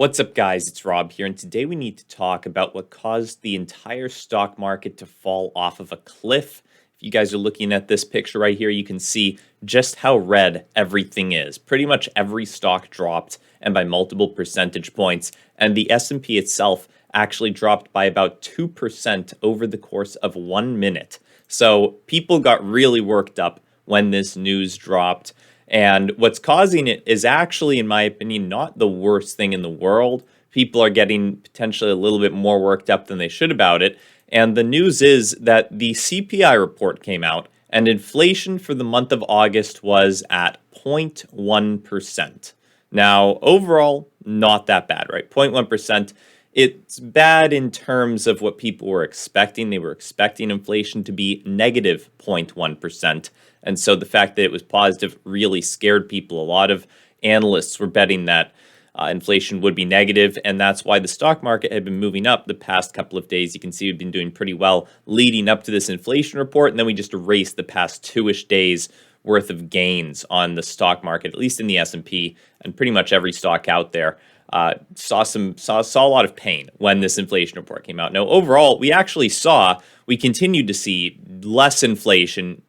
What's up, guys? It's Rob here, and today we need to talk about what caused the entire stock market to fall off of a cliff. If you guys are looking at this picture right here, you can see just how red everything is. Pretty much every stock dropped, and by multiple percentage points, and the S&P itself actually dropped by about 2% over the course of 1 minute. So people got really worked up when this news dropped. And what's causing it is actually, in my opinion, not the worst thing in the world. People are getting potentially a little bit more worked up than they should about it. And the news is that the CPI report came out, and inflation for the month of August was at 0.1%. Now, overall, not that bad, right? 0.1%. It's bad in terms of what people were expecting. They were expecting inflation to be negative 0.1%. And so the fact that it was positive really scared people. A lot of analysts were betting that inflation would be negative, and that's why the stock market had been moving up the past couple of days. You can see we've been doing pretty well leading up to this inflation report, and then we just erased the past two-ish days worth of gains on the stock market, at least in the S&P, and pretty much every stock out there. Saw a lot of pain when this inflation report came out. Now, overall, we continued to see less inflation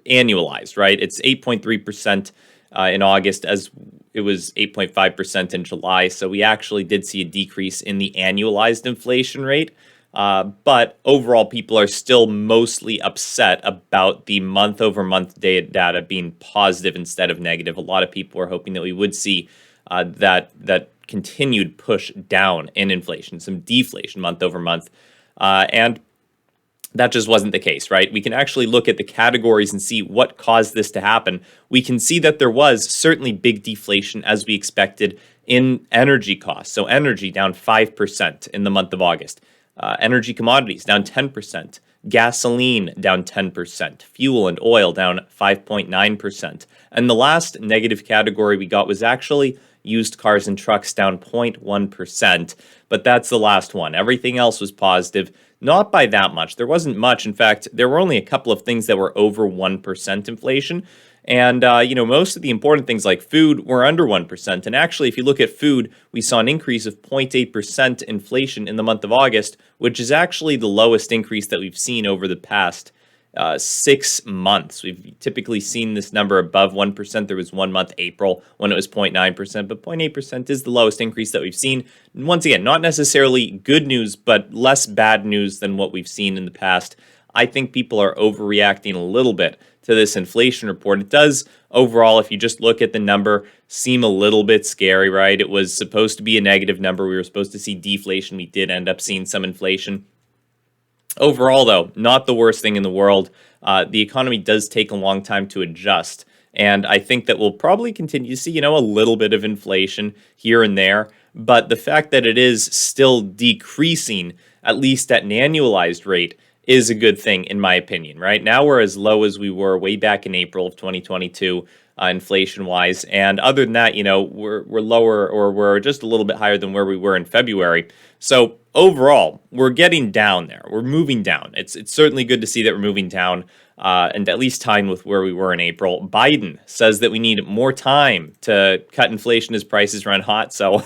annualized, right? It's 8.3% in August, as it was 8.5% in July. So we actually did see a decrease in the annualized inflation rate. But overall, people are still mostly upset about the month-over-month data being positive instead of negative. A lot of people are hoping that we would see that continued push down in inflation, some deflation month over month. And that just wasn't the case, right? We can actually look at the categories and see what caused this to happen. We can see that there was certainly big deflation as we expected in energy costs. So energy down 5% in the month of August. Energy commodities down 10%. Gasoline down 10%. Fuel and oil down 5.9%. And the last negative category we got was actually used cars and trucks down 0.1%. But that's the last one. Everything else was positive. Not by that much. There wasn't much. In fact, there were only a couple of things that were over 1% inflation. And, most of the important things like food were under 1%. And actually, if you look at food, we saw an increase of 0.8% inflation in the month of August, which is actually the lowest increase that we've seen over the past 6 months. We've typically seen this number above 1%. There was 1 month, April, when it was 0.9%, but 0.8% is the lowest increase that we've seen. And once again, not necessarily good news, but less bad news than what we've seen in the past. I think people are overreacting a little bit to this inflation report. It does, overall, if you just look at the number, seem a little bit scary, right? It was supposed to be a negative number. We were supposed to see deflation. We did end up seeing some inflation. Overall, though, not the worst thing in the world. The economy does take a long time to adjust, and I think that we'll probably continue to see, a little bit of inflation here and there, but the fact that it is still decreasing, at least at an annualized rate, is a good thing, in my opinion, right? Now we're as low as we were way back in April of 2022, inflation-wise, and other than that, we're lower, or we're just a little bit higher than where we were in February. So overall, we're getting down there. We're moving down. It's certainly good to see that we're moving down, and at least tying with where we were in April. Biden says that we need more time to cut inflation as prices run hot. So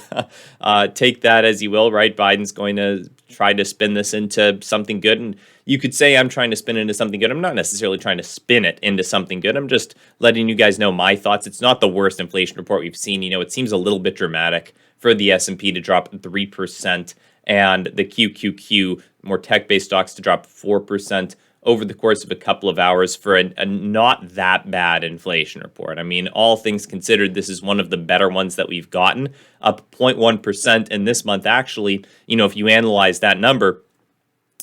take that as you will, right? Biden's going to try to spin this into something good. And you could say I'm trying to spin it into something good. I'm not necessarily trying to spin it into something good. I'm just letting you guys know my thoughts. It's not the worst inflation report we've seen. It seems a little bit dramatic for the S&P to drop 3% and the QQQ, more tech-based stocks, to drop 4% over the course of a couple of hours for a not that bad inflation report. I mean, all things considered, this is one of the better ones that we've gotten, up 0.1% in this month. Actually, if you analyze that number,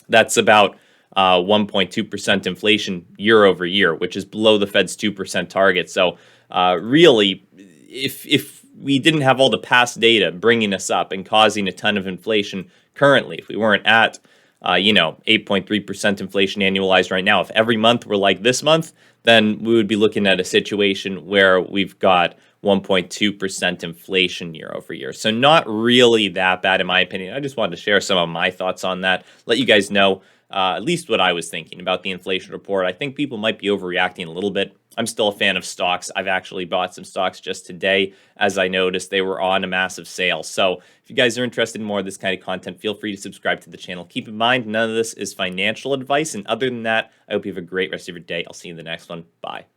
that's about 1.2% inflation year over year, which is below the Fed's 2% target. So really, if we didn't have all the past data bringing us up and causing a ton of inflation currently, if we weren't at 8.3% inflation annualized right now, if every month were like this month, then we would be looking at a situation where we've got 1.2% inflation year over year. So, not really that bad, in my opinion. I just wanted to share some of my thoughts on that, let you guys know at least what I was thinking about the inflation report. I think people might be overreacting a little bit. I'm still a fan of stocks. I've actually bought some stocks just today as I noticed they were on a massive sale. So, if you guys are interested in more of this kind of content, feel free to subscribe to the channel. Keep in mind, none of this is financial advice. And other than that, I hope you have a great rest of your day. I'll see you in the next one. Bye.